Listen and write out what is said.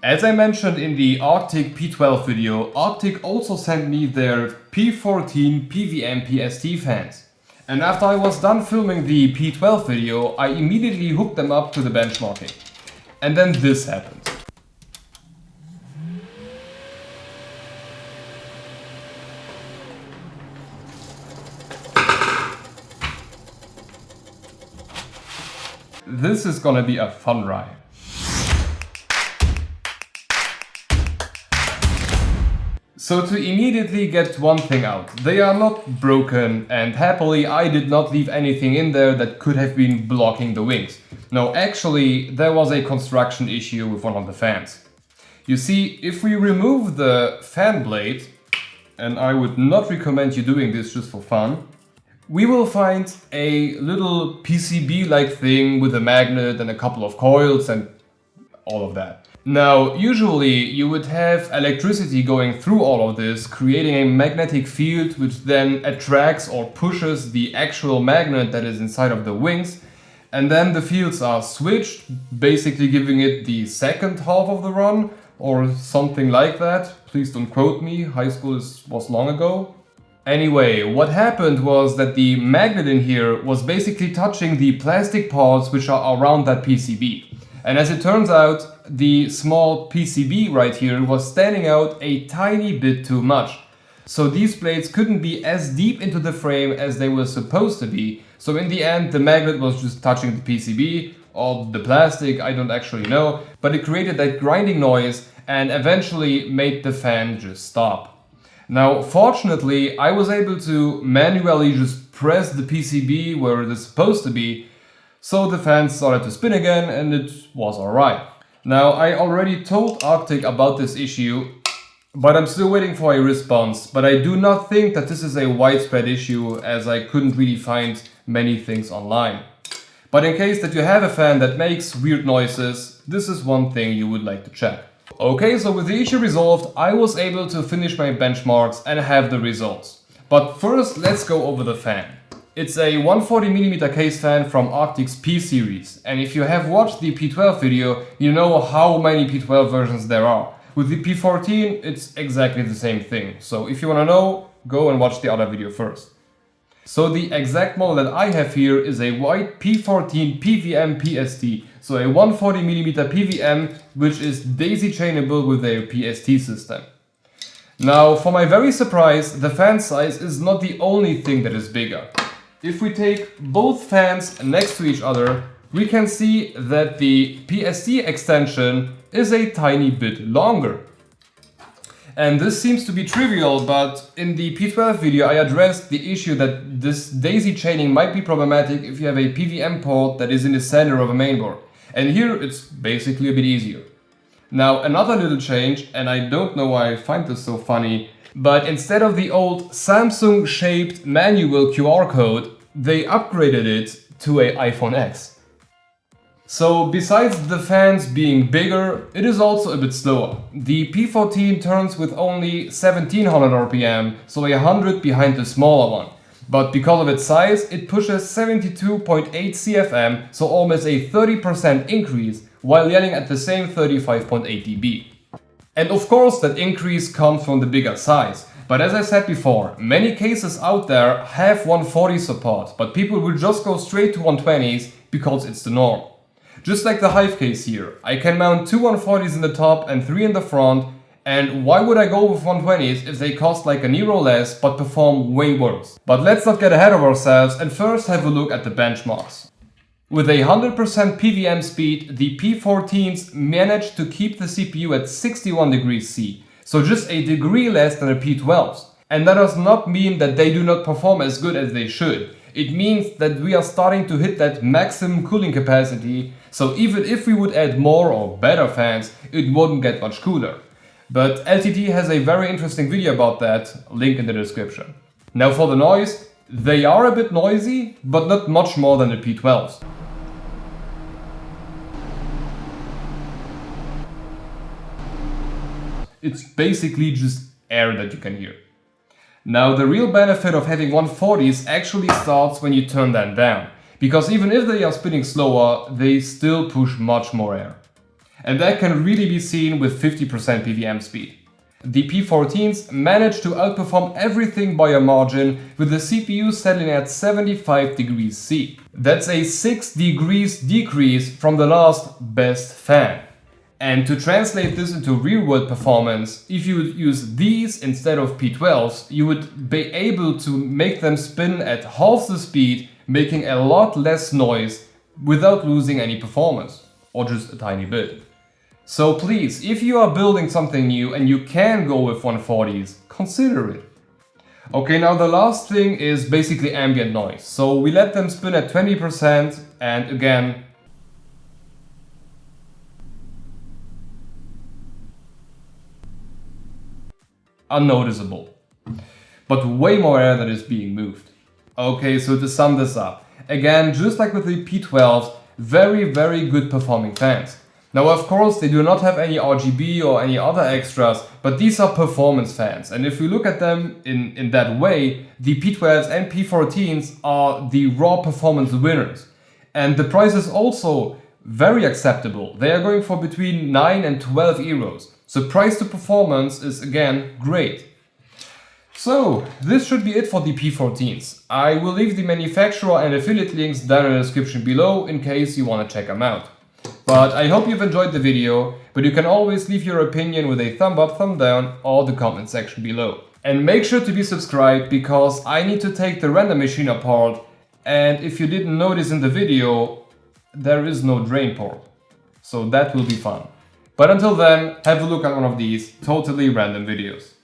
As I mentioned in the Arctic P12 video, Arctic also sent me their P14 PVM PST fans. And after I was done filming the P12 video, I immediately hooked them up to the benchmarking. And then this happened. This is gonna be a fun ride. So to immediately get one thing out, they are not broken, and happily I did not leave anything in there that could have been blocking the wings. No, actually there was a construction issue with one of the fans. You see, if we remove the fan blade, and I would not recommend you doing this just for fun, we will find a little PCB-like thing with a magnet and a couple of coils and all of that. Now, usually you would have electricity going through all of this, creating a magnetic field which then attracts or pushes the actual magnet that is inside of the wings, and then the fields are switched, basically giving it the second half of the run, or something like that. Please don't quote me, high school was long ago. Anyway, what happened was that the magnet in here was basically touching the plastic parts which are around that PCB. And as it turns out, the small PCB right here was standing out a tiny bit too much. So these blades couldn't be as deep into the frame as they were supposed to be. So in the end, the magnet was just touching the PCB or the plastic, I don't actually know. But it created that grinding noise and eventually made the fan just stop. Now, fortunately, I was able to manually just press the PCB where it is supposed to be, so the fan started to spin again and it was alright. Now, I already told Arctic about this issue, but I'm still waiting for a response. But I do not think that this is a widespread issue, as I couldn't really find many things online. But in case that you have a fan that makes weird noises, this is one thing you would like to check. Okay, so with the issue resolved, I was able to finish my benchmarks and have the results. But first, let's go over the fan. It's a 140mm case fan from Arctic's P series, and if you have watched the P12 video, you know how many P12 versions there are. With the P14, it's exactly the same thing, so if you wanna know, go and watch the other video first. So the exact model that I have here is a white P14 PVM PST, so a 140mm PVM which is daisy chainable with a PST system. Now, for my very surprise, the fan size is not the only thing that is bigger. If we take both fans next to each other, we can see that the PST extension is a tiny bit longer. And this seems to be trivial, but in the P12 video I addressed the issue that this daisy chaining might be problematic if you have a PVM port that is in the center of a mainboard. And here it's basically a bit easier. Now, another little change, and I don't know why I find this so funny, but instead of the old Samsung shaped manual QR code, they upgraded it to an iPhone X. So besides the fans being bigger, it is also a bit slower. The P14 turns with only 1700 RPM, so 100 behind the smaller one. But because of its size, it pushes 72.8 CFM, so almost a 30% increase, while yelling at the same 35.8 dB. And of course that increase comes from the bigger size. But as I said before, many cases out there have 140 support, but people will just go straight to 120s because it's the norm. Just like the Hive case here, I can mount two 140s in the top and 3 in the front, and why would I go with 120s if they cost like an euro less but perform way worse? But let's not get ahead of ourselves and first have a look at the benchmarks. With a 100% PVM speed, the P14s managed to keep the CPU at 61 degrees C, so just a degree less than the P12s. And that does not mean that they do not perform as good as they should. It means that we are starting to hit that maximum cooling capacity, so even if we would add more or better fans, it wouldn't get much cooler. But LTD has a very interesting video about that, link in the description. Now for the noise, they are a bit noisy, but not much more than the P12s. It's basically just air that you can hear. Now the real benefit of having 140s actually starts when you turn them down, because even if they are spinning slower, they still push much more air. and that can really be seen with 50% PVM speed. The P14s managed to outperform everything by a margin, with the CPU settling at 75 degrees C. That's a 6 degrees decrease from the last best fan. And to translate this into real-world performance, if you would use these instead of P12s, you would be able to make them spin at half the speed, making a lot less noise without losing any performance, or just a tiny bit. So please, if you are building something new and you can go with 140s, consider it. Okay, now the last thing is basically ambient noise. So we let them spin at 20%, and again, unnoticeable, but way more air that is being moved. Okay, so to sum this up, again, just like with the P12s, very good performing fans. Now of course they do not have any RGB or any other extras, but these are performance fans, and if we look at them in that way, the P12s and P14s are the raw performance winners. And the price is also very acceptable. They are going for between 9 and 12 euros. So price to performance is again great. So this should be it for the P14s. I will leave the manufacturer and affiliate links down in the description below in case you want to check them out. But I hope you've enjoyed the video, but you can always leave your opinion with a thumb up, thumb down, or the comment section below. And make sure to be subscribed, because I need to take the render machine apart, and if you didn't notice in the video, there is no drain port. So that will be fun. But until then, have a look at one of these totally random videos.